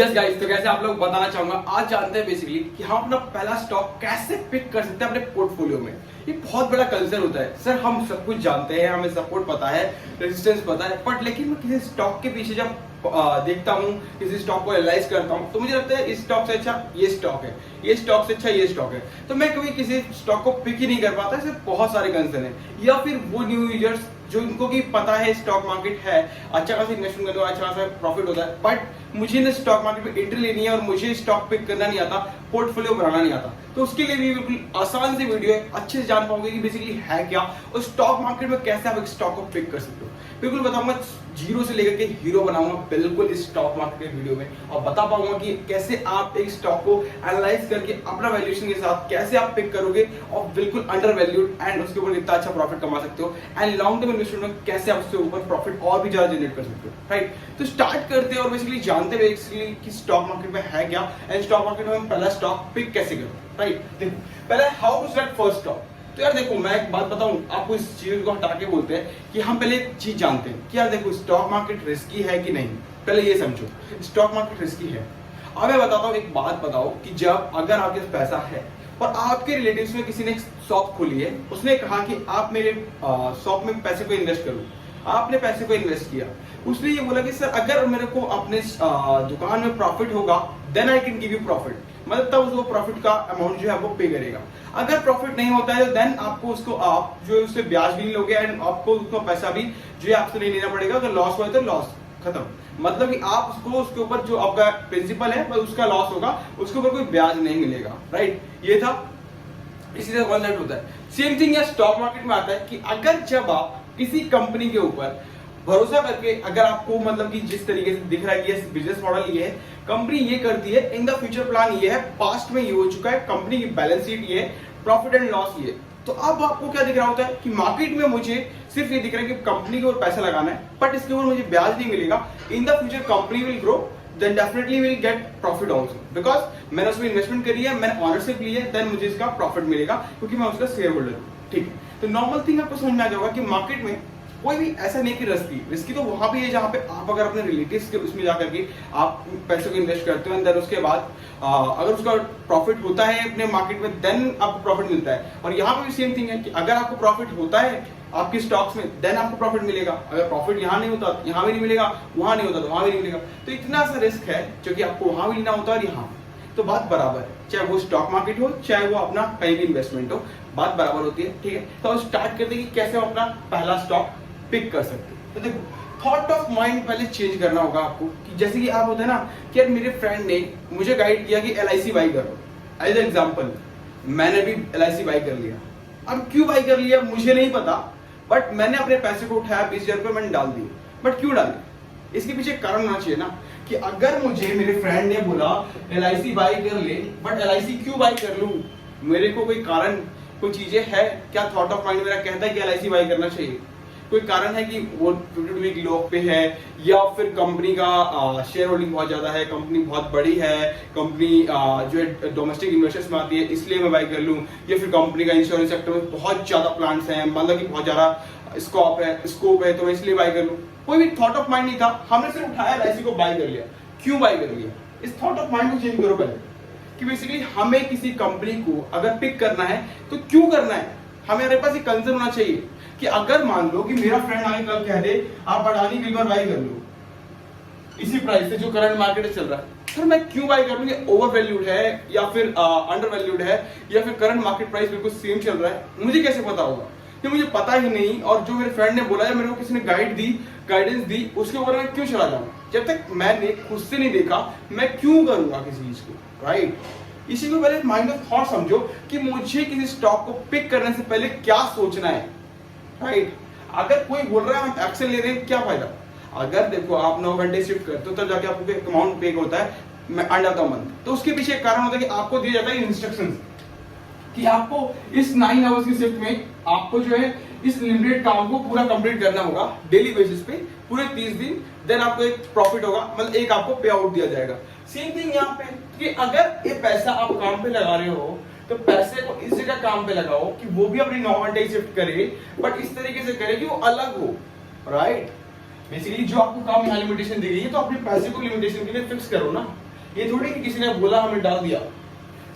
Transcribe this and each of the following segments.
Yes guys, तो कैसे आप लोग बताना चाहूंगा। आज जानते हैं बेसिकली कि हम अपना पहला स्टॉक कैसे पिक कर सकते हैं अपने पोर्टफोलियो में। ये बहुत बड़ा कंसर्न होता है। सर हम सब कुछ जानते हैं, हमें सपोर्ट पता है, रेजिस्टेंस पता है, बट लेकिन मैं किसी स्टॉक के पीछे जब देखता हूँ, किसी स्टॉक को एनालाइज करता हूँ, तो मुझे लगता है इस स्टॉक से अच्छा ये स्टॉक है, ये स्टॉक से अच्छा ये स्टॉक है, तो मैं कभी किसी स्टॉक को पिक ही नहीं कर पाता। सिर्फ बहुत सारे कंसर्न है, या फिर वो न्यू यूजर्स जो इनको की पता है स्टॉक मार्केट है, अच्छा खासा इन्वेस्टमेंट करते हो, अच्छा खासा प्रॉफिट होता है, बट मुझे ना स्टॉक मार्केट में एंट्री लेनी है और मुझे स्टॉक पिक करना नहीं आता, पोर्टफोलियो बनाना नहीं आता। तो उसके लिए भी बिल्कुल आसान सी वीडियो है, अच्छे से जान पाओगे कि बेसिकली है क्या और स्टॉक मार्केट में कैसे आप एक स्टॉक को पिक कर सकते हो। बिल्कुल बताऊंगा, जीरो से लेकर के हीरो बनाऊंगा बिल्कुल इस स्टॉक मार्केट वीडियो में, और बता पाऊंगा कि कैसे आप एक स्टॉक को एनालाइज करके अपना वैल्यूएशन के साथ कैसे आप पिक करोगे और बिल्कुल अंडर वैल्यूड एंड उसके ऊपर कितना अच्छा प्रॉफिट कमा सकते हो, एंड लॉन्ग टर्म इन्वेस्टमेंट में कैसे आप उसके ऊपर प्रॉफिट और भी ज्यादा जनरेट कर सकते हो। राइट, तो स्टार्ट करते हैं और बेसिकली जानते हैं बेसिकली कि स्टॉक मार्केट में है क्या एंड स्टॉक मार्केट में हम पहला स्टॉक पिक कैसे करें। राइट, देखो पहले how to select first stock. तो यार देखो, मैं एक बात बताऊं आपको, इस चीज को हटा के बोलते हैं कि हम पहले एक चीज जानते हैं कि यार देखो स्टॉक मार्केट रिस्की है कि नहीं। पहले ये समझो, स्टॉक मार्केट रिस्की है। अब मैं बताता हूँ, एक बात बताओ कि जब अगर आपके पास पैसा है और आपके रिलेटिव्स में किसी ने एक शॉप खोली है, उसने कहा कि आप मेरे शॉप में पैसे को इन्वेस्ट करो, आपने पैसे को इन्वेस्ट किया, उसने ये बोला कि सर अगर मेरे को अपने दुकान में प्रॉफिट होगा then I can give you profit, मतलब तब वो प्रॉफिट का अमाउंट जो है वो पे करेगा। अगर प्रॉफिट नहीं होता है तो देन आपको उसको आप जो है उससे ब्याज भी नहीं लोगे एंड आपको उसका पैसा भी जो है आपसे नहीं लेना पड़ेगा। अगर लॉस हुआ तो लॉस खत्म, मतलब कि आप उसको उसके ऊपर जो आपका प्रिंसिपल है उसका लॉस होगा, उसके ऊपर कोई ब्याज नहीं मिलेगा। राइट, ये था, इसी तरह कॉन्सेप्ट होता है। सेम थिंग या स्टॉक मार्केट में आता है कि अगर जब आप किसी कंपनी के ऊपर भरोसा करके, अगर आपको मतलब कि जिस तरीके से दिख रहा है कि ये बिजनेस मॉडल ये है, कंपनी ये करती है, इन द फ्यूचर प्लान ये है, पास्ट में ये हो चुका है, कंपनी की बैलेंस शीट ये है, प्रॉफिट एंड लॉस ये, तो अब आपको क्या दिख रहा होता है कि मार्केट में मुझे सिर्फ ये दिख रहा है कि कंपनी के ऊपर पैसा लगाना है, बट इसके ऊपर मुझे ब्याज नहीं मिलेगा। In the future company will grow, then definitely will get profit also, because मैंने उसमें इन्वेस्टमेंट करी है, मैंने ऑनरशिप ली है, देन मुझे इसका प्रॉफिट मिलेगा क्योंकि मैं उसका शेयर होल्डर हूँ। ठीक है, तो नॉर्मल थिंग आपको समझ में आ जाएगा कि मार्केट में कोई भी ऐसा नहीं कि रिस्की तो वहां भी है जहां पे आप अगर अपने रिलेटिव्स के उसमें जाकर के आप पैसे को इन्वेस्ट करते हो, देन उसके बाद अगर उसका प्रॉफिट होता है अपने मार्केट में देन आपको प्रॉफिट मिलता है। और यहाँ पे भी सेम थिंग है कि अगर आपको प्रॉफिट होता है आपके स्टॉक्स में देन आपको प्रॉफिट मिलेगा, अगर प्रॉफिट यहाँ नहीं होता यहाँ भी नहीं मिलेगा, वहां नहीं होता तो वहां भी नहीं मिलेगा। तो इतना सा रिस्क है जो कि आपको वहां भी लेना होता है और यहाँ, तो बात बराबर है, चाहे वो स्टॉक मार्केट हो चाहे वो अपना कहीं भी इन्वेस्टमेंट हो, बात बराबर होती है। ठीक है, तो स्टार्ट करते हैं कि कैसे हम अपना पहला स्टॉक पिक कर सकते हैं। तो देखो, थॉट ऑफ माइंड पहले चेंज करना होगा आपको, कि जैसे कि आप होते हैं ना कि यार मेरे फ्रेंड ने मुझे गाइड किया कि LIC बाई करो, एज एग्जाम्पल मैंने भी LIC बाई कर लिया। अब क्यों बाई कर लिया मुझे नहीं पता, बट मैंने अपने पैसे को उठाया, 20,000 रुपये मैंने डाल दिए। बट क्यों डाले, इसके पीछे कारण होना चाहिए ना, कि अगर मुझे मेरे फ्रेंड ने बोला LIC बाई कर ले, बट LIC क्यों बाई कर लूं, मेरे को कोई कारण, कोई चीजें है क्या, थॉट ऑफ माइंड मेरा कहता है कि LIC बाई करना चाहिए, कोई कारण है कि वो 52 वीक लो पे है, या फिर कंपनी का शेयर होल्डिंग बहुत ज्यादा है, कंपनी बहुत बड़ी है, कंपनी जो है डोमेस्टिक इन्वेस्टर्स में आती है इसलिए मैं बाई कर लूं, या फिर कंपनी का इंश्योरेंस सेक्टर में बहुत ज्यादा प्लांट्स हैं, मतलब कि बहुत ज्यादा स्कोप है तो मैं इसलिए बाई कर लूं। कोई भी थॉट ऑफ माइंड नहीं था, हमने सिर्फ उठाया LIC को बाई कर लिया। क्यों बाई कर लिया, इस थॉट ऑफ माइंड को चेंज करो पहले, कि बेसिकली हमें किसी कंपनी को अगर पिक करना है तो क्यों करना है, हमारे पास एक कंसर्न होना चाहिए कि अगर मान लो कि मेरा फ्रेंड आगे कल कह दे आप अडानी विल्मर बाई कर लो इसी प्राइस से जो करंट मार्केट में चल रहा है, सर मैं क्यों बाई कर लूं, ये ओवर वैल्यूड है या फिर अंडर वैल्यूड है, या फिर करंट मार्केट प्राइस बिल्कुल सेम चल रहा है, मुझे कैसे पता होगा, कि मुझे पता ही नहीं। और जो मेरे फ्रेंड ने बोला है, मेरे को किसी ने गाइडेंस दी, उसके ऊपर मैं क्यों चला जाऊं, जब तक मैंने खुद से नहीं देखा मैं क्यों करूंगा किसी चीज को। राइट, इसी को पहले माइंड ऑफ थॉट समझो कि मुझे किसी स्टॉक को पिक करने से पहले क्या सोचना है। राइट, अगर कोई बोल रहा है हम एक्शन ले रहे हैं, क्या फायदा, अगर देखो आप 9 घंटे शिफ्ट करते हो तब जाके आपको अमाउंट पे होता है एंड ऑफ द मंथ, तो उसके पीछे एक कारण होता है कि आपको दिया जाता है इंस्ट्रक्शंस कि आपको इस 9 आवर्स की शिफ्ट में आपको जो है इस लिमिटेड काम को पूरा कंप्लीट करना होगा डेली बेसिस पे पूरे 30 दिन, देन आपको एक प्रॉफिट होगा, मतलब एक आपको पे आउट दिया जाएगा। सेम थिंग यहाँ पे कि अगर ये पैसा आप काम पे लगा रहे हो तो पैसे को इस जगह काम पे लगाओ कि वो भी अपनी 9 घंटे शिफ्ट करे, बट इस तरीके से करे कि वो अलग हो। राइट, बेसिकली जो आपको काम यहाँ लिमिटेशन दी गई है तो अपने पैसे को लिमिटेशन के लिए फिक्स करो ना, ये थोड़ी कि किसी ने बोला हमें डाल दिया।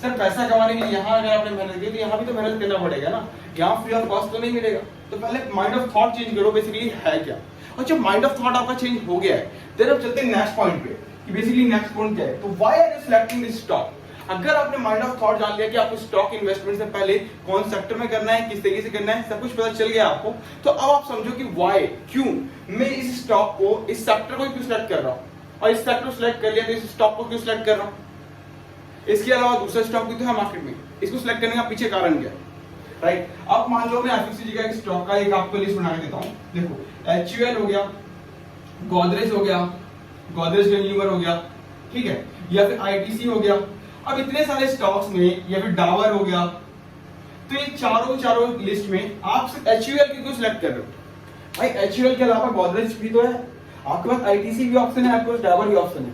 सर पैसा कमाने के लिए यहाँ अगर आपने मेहनत की तो यहाँ भी तो मेहनत करना पड़ेगा ना, यहाँ फ्री ऑफ कॉस्ट तो नहीं मिलेगा। तो पहले माइंड ऑफ थॉट चेंज करो बेसिकली है क्या। और जब माइंड ऑफ थॉट आपका चेंज हो गया है, देन अब चलते हैं नेक्स्ट पॉइंट पे कि बेसिकली नेक्स्ट पॉइंट क्या है। तो why are you selecting this stock. अगर आपने माइंड ऑफ थॉट जान लिया कि आपको स्टॉक इन्वेस्टमेंट से पहले कौन सेक्टर में करना है, किस तरीके से करना है, सब कुछ पता चल गया आपको, तो अब आप समझो कि व्हाई, क्यों मैं इस स्टॉक को, इस सेक्टर को क्यों सिलेक्ट कर रहा हूँ, और इस सेक्टर को सिलेक्ट कर लिया तो इस स्टॉक को क्यों सिलेक्ट कर रहा हूँ। इसके अलावा दूसरा स्टॉक भी तो है मार्केट में, इसको सिलेक्ट करने का पीछे कारण क्या है, राइट। अब मान लो मैं एफएमसीजी का एक स्टॉक का एक आपको लिस्ट बना के देता हूं। देखो एचयूएल हो गया, गोदरेज हो गया, गोदरेज कंज्यूमर हो गया, ठीक है, या फिर आईटीसी हो गया। अब इतने सारे स्टॉक्स में, या फिर डाबर हो गया, तो ये चारों लिस्ट में आप सिर्फ एचयूएल क्यों सिलेक्ट कर रहे हो। भाई एचयूएल के अलावा गोदरेज भी तो है, आपके पास आईटीसी भी ऑप्शन है, आपके पास डाबर भी ऑप्शन है,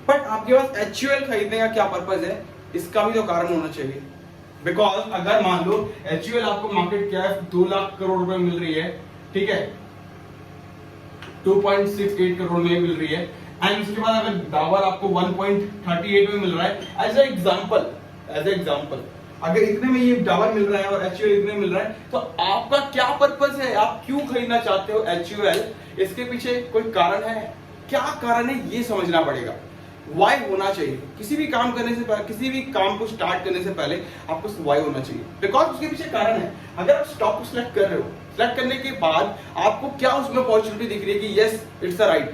बट आपके पास एचयूएल खरीदने का क्या पर्पज है, इसका भी तो कारण होना चाहिए। बिकॉज अगर मान लो एचयूएल आपको मार्केट कैप 2 लाख करोड़ रुपए मिल रही है, ठीक है, 2.68 करोड़ में मिल रही है, एंड उसके बाद अगर डाबर आपको 1.38 में मिल रहा है, एज एग्जाम्पल अगर इतने में ये डाबर मिल रहा है और एचयूएल इतने मिल रहा है, तो आपका क्या पर्पस है, आप क्यों खरीदना चाहते हो एचयूएल, इसके पीछे कोई कारण है, क्या कारण है ये समझना पड़ेगा। वाई होना चाहिए किसी भी काम करने से पहले, किसी भी काम को स्टार्ट करने से पहले आपको वाई होना चाहिए, बिकॉज उसके पीछे कारण है। अगर आप स्टॉक को सिलेक्ट कर रहे हो, सिलेक्ट करने के बाद आपको क्या उसमें अपॉर्चुनिटी दिख रही है कि yes it's right,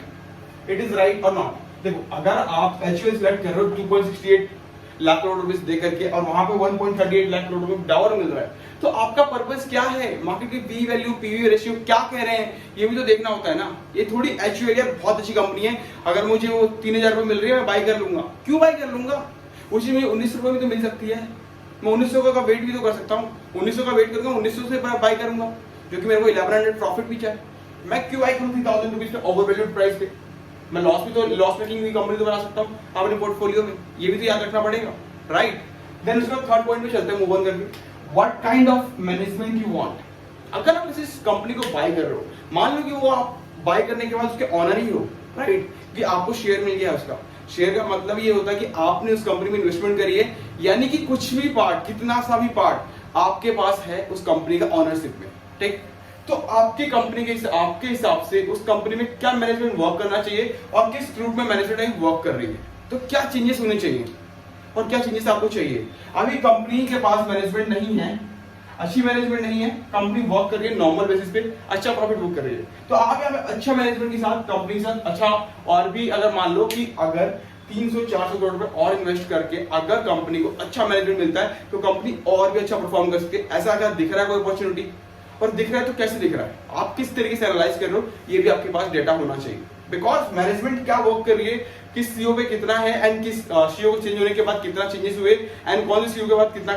it is right और नॉट। देखो अगर आप एचयूएल सिलेक्ट कर रहे हो 2.68 लाख करोड़ रुपए दे करके, और वहां पे 1.38 लाख करोड़ रुपए डावर मिल रहा है, तो आपका पर्पस क्या है, मार्केट की पी वैल्यू, पीवी रेशियो क्या कह रहे हैं, ये भी तो देखना होता है ना। ये थोड़ी एचयूएल यार बहुत अच्छी कंपनी है, अगर मुझे वो 3000 रुपए मिल रही है मैं बाय कर लूंगा, क्यों बाय कर लूंगा, उसी में 19 रुपए भी तो मिल सकती है, मैं 1900 का वेट भी तो कर सकता हूँ, 1900 का वेट करूंगा, 1900 से बाय करूंगा, जो कि मेरे को 1100 प्रॉफिट भी चाहिए, मैं क्यों बाय करूँ 3000 रुपीज पे ओवरवैल्यूड प्राइस पे। मैं लॉस मेकिंग हुई कंपनी तो बना सकता हूँ अपने पोर्टफोलियो में, ये भी तो याद रखना पड़ेगा, राइट। देन उसका थर्ड पॉइंट पे चलते हैं, मूव ऑन करके। What kind of management you want. अगर आप किसी कंपनी को बाय कर रहे हो, मान लो कि वो आप बाय करने के बाद उसके ऑनर ही हो, राइट, कि आपको शेयर मिल गया उसका। शेयर का मतलब ये होता है कि आपने उस कंपनी में इन्वेस्टमेंट करी है, यानी कि कुछ भी पार्ट, कितना सा भी पार्ट आपके पास है उस कंपनी का ऑनरशिप में, ठीक। तो आपकी कंपनी के आपके हिसाब से उस कंपनी में क्या मैनेजमेंट वर्क करना चाहिए और किस रूप में मैनेजमेंट वर्क कर रही है, तो क्या चेंजेस होने चाहिए और क्या चेंजेस आपको चाहिए। अभी कंपनी के पास मैनेजमेंट नहीं है, अच्छी मैनेजमेंट नहीं है, कंपनी वर्क कर रही है नॉर्मल बेसिस पे, अच्छा प्रॉफिट बुक कर रही है, तो आप यहाँ पे अच्छा मैनेजमेंट के साथ कंपनी के साथ अच्छा, और भी अगर मान लो कि अगर 300-400 करोड़ रुपए और इन्वेस्ट करके अगर कंपनी को अच्छा मैनेजमेंट मिलता है तो कंपनी और भी अच्छा परफॉर्म कर सकती है। ऐसा अगर दिख रहा है कोई अपॉर्चुनिटी, और दिख रहा है तो कैसे दिख रहा है, आप किस तरीके से एनालाइज कर रहे हो, ये भी आपके पास डेटा होना चाहिए। बिकॉज मैनेजमेंट क्या वर्क कर रही है, किस सीईओ पे कितना है, एंड किस सीईओ चेंज होने के बाद कितना चेंजेस हुए, एंड कौन से सीईओ के बाद कितना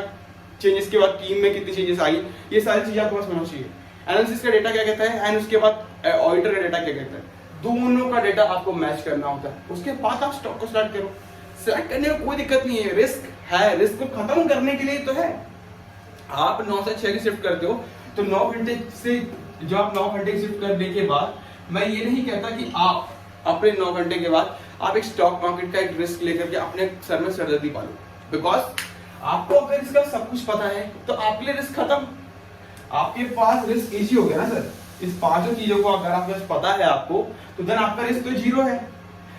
चेंजेस के बाद टीम में कितनी चेंजेस आई, ये सारी चीजें आपके पास होना चाहिए। एनालिसिस का डेटा क्या कहता है, एंड उसके बाद ऑडिटर का डेटा क्या कहता है, दोनों का डेटा आपको मैच करना होता है, उसके बाद आप स्टॉक को स्टार्ट करो। सिलेक्ट करने में कोई दिक्कत नहीं है, रिस्क है, रिस्क को खत्म करने के लिए तो है। आप 9 से 6 की शिफ्ट करते हो, तो 9 घंटे से जो आप 9 घंटे की शिफ्ट करने के बाद, मैं ये नहीं कहता कि आप अपने 9 घंटे के बाद आप एक स्टॉक मार्केट का एक रिस्क लेकर के अपने सर में सरदर्दी पालो। बिकॉज आपको अगर इसका सब कुछ पता है तो आपके लिए रिस्क खत्म, आपके पास रिस्क इजी हो गया ना सर। इस पांचों चीजों को अगर आपके पास पता है आपको, तो देन आपका रिस्क तो जीरो है,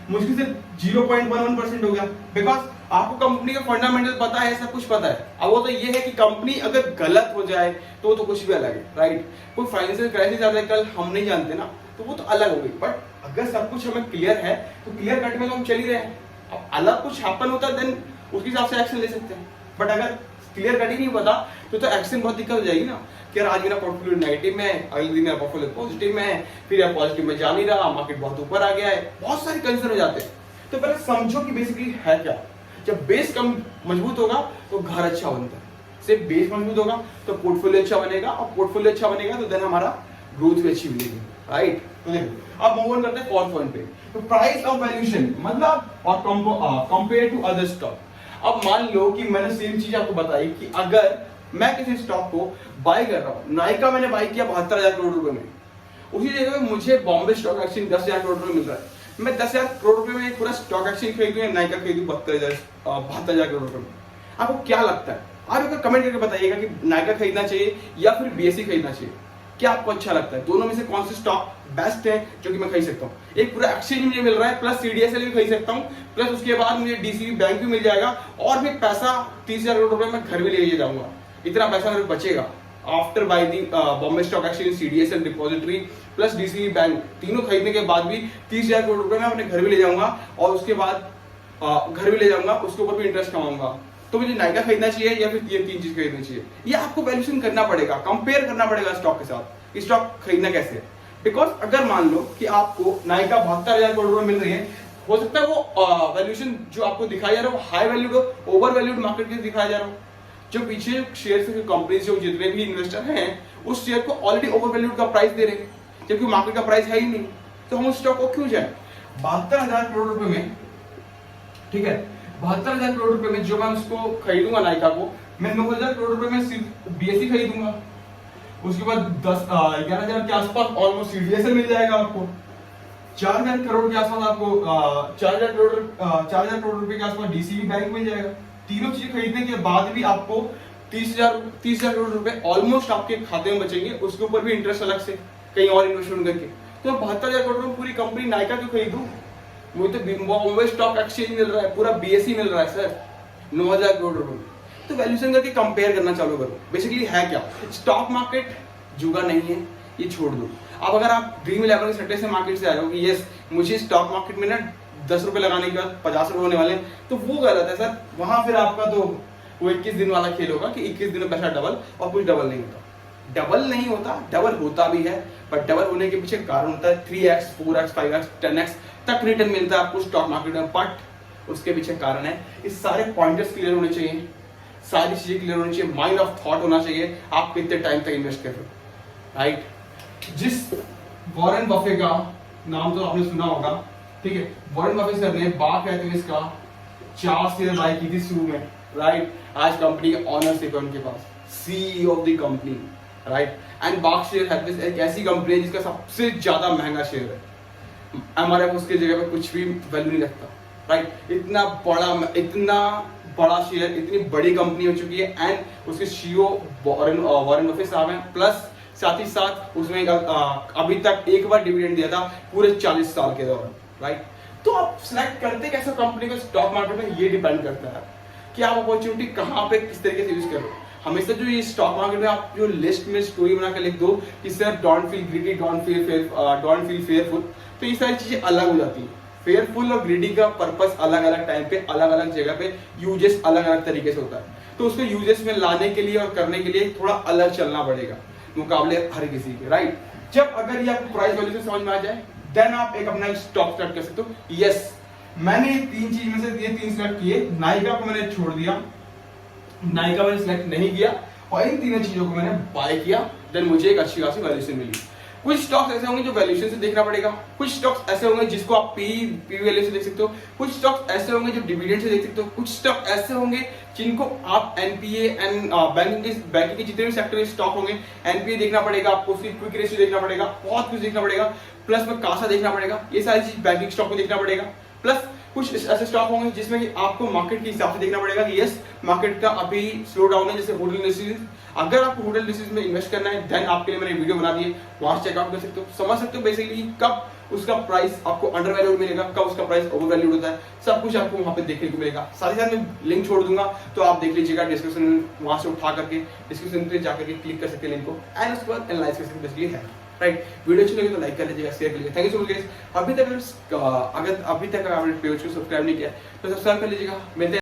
मुश्किल से 0.11% हो गया। बिकॉज आपको कंपनी का फंडामेंटल पता है, सब कुछ पता है। अब वो तो ये है कि कंपनी अगर गलत हो जाए तो कुछ भी अलग है, राइट। कोई फाइनेंशियल क्राइसिस आ जाए कल, हम नहीं जानते ना, तो वो तो अलग हो गई। बट अगर सब कुछ हमें क्लियर है तो क्लियर कट में तो हम चल ही रहे हैं। अब अलग कुछ हैपन होता है देन उसके हिसाब से एक्शन ले सकते हैं। बट अगर क्लियर कट ही नहीं पता तो एक्शन बहुत दिक्कत हो जाएगी ना, कि यार आज मेरा पोर्टफोलियो नेगेटिव में है, अगले दिन मेरा पोर्टफोलियो पॉजिटिव में है, फिर यार पॉजिटिव में जा नहीं रहा, मार्केट बहुत ऊपर आ गया है, बहुत सारे कंसर्न हो जाते हैं। तो पहले समझो कि बेसिकली है क्या। जब बेस कम मजबूत होगा तो घर अच्छा बनता है, सिर्फ बेस मजबूत होगा तो पोर्टफोलियो अच्छा बनेगा, और पोर्टफोलियो अच्छा बनेगा तो देन हमारा ग्रोथ भी अच्छी मिलेगी, राइट। तो देखो अब मूव ऑन करते हैं फोर्थ पॉइंट पे। तो प्राइस ऑफ वैल्यूएशन मतलब और कंपेयर टू अदर स्टॉक। अब मान लो कि मैंने सेम चीज आपको बताई कि अगर मैं किसी स्टॉक को बाय कर रहा हूं, नाइका मैंने बाय किया 72,000 करोड़ रुपए में, उसी जगह पे मुझे बॉम्बे स्टॉक एक्सचेंज 10,000 करोड़ रुपए मिल रहा है, मैं 10,000 करोड़ रुपए में एक पूरा स्टॉक एक्सचेंज खरीदूं या नाइका खरीदूं 72,000 करोड़ रुपए में? आपको क्या लगता है? आप एक कमेंट करके बताइएगा कि नाइका खरीदना चाहिए या फिर बीएसई खरीदना चाहिए। क्या आपको अच्छा लगता है? दोनों में से कौन से स्टॉक बेस्ट है जो कि मैं खरीद सकता हूँ? एक पूरा एक्सचेंज मुझे मिल रहा है, प्लस सीडीएसएल भी खरीद सकता हूँ, प्लस उसके बाद मुझे डीसीबी बैंक भी मिल जाएगा, और भी पैसा 30,000 करोड़ रुपए मैं घर भी ले जाऊंगा। इतना पैसा मेरे बचेगा after by the Bombay stock exchange, CDSL depository plus DCB bank, तीनों खरीदने के बाद भी 30,000 करोड़ रुपए मैं अपने घर भी ले जाऊंगा, और उसके बाद घर भी ले जाऊंगा, उसके ऊपर भी इंटरेस्ट कमाऊंगा। तो मुझे नाइका खरीदना चाहिए या फिर ये 3 चीज खरीदनी चाहिए? ये आपको वैल्यूएशन करना पड़ेगा, कंपेयर करना पड़ेगा स्टॉक के साथ, स्टॉक खरीदना कैसे है। बिकॉज अगर मान लो कि आपको नाइका 72,000 करोड़ रुपए मिल रही है, हो सकता है वो वैल्यूएशन जो आपको दिखाया जा रहा है वो high valued, over valued market के दिखाया जा रहा हो। जो पीछे शेयर से कंपनी जो जितने भी इन्वेस्टर हैं उस शेयर को ऑलरेडी ओवर वैल्यूड का प्राइस दे रहे हैं, जबकि मार्केट का प्राइस है ही नहीं, तो हम उस स्टॉक को क्यों जाए? 72,000 करोड़ रुपए में, ठीक है, 72,000 करोड़ रुपए में जो मैं उसको खरीदूंगा नाइका को, मैं 9,000 करोड़ रुपए में सिर्फ बीएसई खरीदूंगा, उसके बाद 11,000 के आसपास ऑलमोस्ट सीडीएसएल मिल जाएगा आपको, 4,000 करोड़ के आसपास आपको 4,000 करोड़ रुपए के आसपास डीसीबी बैंक मिल जाएगा। तीनों चीजें खरीदने के बाद भी आपको 30,000 करोड़ रुपए ऑलमोस्ट आपके खाते में बचेंगे, उसके ऊपर भी इंटरेस्ट अलग से कहीं और इन्वेस्टमेंट करके। तो 72,000 करोड़ में पूरी कंपनी नाइका क्यों खरीदूं? मुझे तो बॉम्बे स्टॉक एक्सचेंज मिल रहा है, पूरा बीएसई मिल रहा है सर 9,000 करोड़ रुपए। तो वैल्यूएशन करके कंपेयर करना चालू करो। बेसिकली है क्या, स्टॉक मार्केट जुगा नहीं है, ये छोड़ दो। अब अगर आप ड्रीम 11 के सट्टे से मार्केट से आ रहे हो कि यस मुझे स्टॉक मार्केट में ना 10 रुपए लगाने के बाद 50 रुपए होने वाले, तो वो गलत है सर। वहां फिर आपका तो वो 21 दिन वाला खेल होगा कि 21 दिन में पैसा डबल, और कुछ डबल नहीं होता। डबल नहीं होता, डबल होता भी है, पर डबल होने के पीछे कारण होता है 3x 4x 5x 10x तक रिटर्न मिलता है आपको स्टॉक मार्केट में, बट उसके पीछे कारण है। इस सारे पॉइंटर्स क्लियर होने चाहिए, सारी चीजें क्लियर होनी चाहिए, माइंड ऑफ थॉट होना चाहिए, आप कितने टाइम तक इन्वेस्ट कर रहे हो, राइट। जिस वॉरेन बफे का नाम तो आपने सुना होगा, ठीक है, वॉरेन बफे सर ने बात कहते हैं इसका 4 शेयर बाय की थी शुरू में, राइट। आज कंपनी के ऑनरशिप है उनके पास, CEO of the company, right. And Berkshire Hathaway एक ऐसी कंपनी है जिसका सबसे ज्यादा महंगा शेयर है, एमआरएफ उसके जगह पे कुछ भी वैल्यू नहीं रखता, राइट। इतना बड़ा शेयर, इतनी बड़ी कंपनी हो चुकी है, एंड उसके सीईओ वॉरेन बफे साहब हैं, प्लस साथ ही साथ उसमें अभी तक एक बार डिविडेंड दिया था पूरे 40 साल के दौरान, राइट। तो आप सिलेक्ट करते कैसे कंपनी को स्टॉक मार्केट में, ये डिपेंड करता है कि आप अपॉर्चुनिटी कहाँ पे किस तरीके से यूज कर रहे हो। हमेशा जो ये स्टॉक मार्केट में आप जो लिस्ट में स्टोरी बना के लिख दो कि sir don't feel greedy, don't feel fearful, तो ये सारी चीजें अलग हो जाती है। फेयरफुल और ग्रीडी का पर्पस अलग अलग टाइम पे, अलग अलग जगह पे यूजेस अलग अलग तरीके से होता है, तो उसको यूजेस में लाने के लिए और करने के लिए थोड़ा अलग चलना पड़ेगा मुकाबले हर किसी के, राइट। जब अगर ये आपको प्राइस वैल्यू से समझ में आ जाए, देन आप एक अपना स्टॉक स्टार्ट कर सकते हो। यस, मैंने 3 चीज में से ये 3 सिलेक्ट किए, नाइका को मैंने छोड़ दिया, नाइका मैंने सिलेक्ट नहीं किया, और इन तीनों चीजों को मैंने बाय किया, देन मुझे एक अच्छी खासी वैल्यूएशन मिली। कुछ स्टॉक्स ऐसे होंगे जो वैल्यूएशन से देखना पड़ेगा, कुछ स्टॉक्स ऐसे होंगे जिसको आप पी वैल्यू से देख सकते हो, कुछ स्टॉक्स ऐसे होंगे जो डिविडेंड से देख सकते हो, कुछ स्टॉक ऐसे होंगे जिनको आप एनपीए एंड बैंकिंग के जितने भी सेक्टर के स्टॉक होंगे, एनपीए देखना पड़ेगा आपको, उसकी क्विक रेशियो देखना पड़ेगा, बहुत कुछ देखना पड़ेगा, प्लस में कासा देखना पड़ेगा, ये सारी चीज बैंकिंग स्टॉक में देखना पड़ेगा। प्लस कुछ ऐसे स्टॉक होंगे जिसमें कि आपको मार्केट के हिसाब से देखना पड़ेगा कि यस मार्केट का अभी स्लो डाउन है, जैसे होटल इंडस्ट्रीज। अगर आपको होटल इंडस्ट्रीज में इन्वेस्ट करना है, देन आपके लिए मैंने वीडियो बना दी है, वहां से चेकआउट कर सकते हो, समझ सकते हो बेसिकली कब उसका प्राइस आपको अंडर वैल्यूड मिलेगा, कब उसका प्राइस ओवर वैल्यूड होता है, सब कुछ आपको वहां पे देखने को मिलेगा। साथ ही साथ मैं लिंक छोड़ दूंगा, तो आप देख लीजिएगा डिस्क्रिप्शन, वहां से उठा करके डिस्क्रिप्शन पे जाकर के क्लिक कर सकते हैं लिंक को, एंड उसके बाद एनालाइज कर सकते हैं बेसिकली है, राइट। वीडियो अच्छी लगी तो लाइक कर लीजिएगा, शेयर कर लीजिएगा। Thank you so much guys. अगर अभी तक आपने पेज को सब्सक्राइब नहीं किया तो सब्सक्राइब कर लीजिएगा। मिलते हैं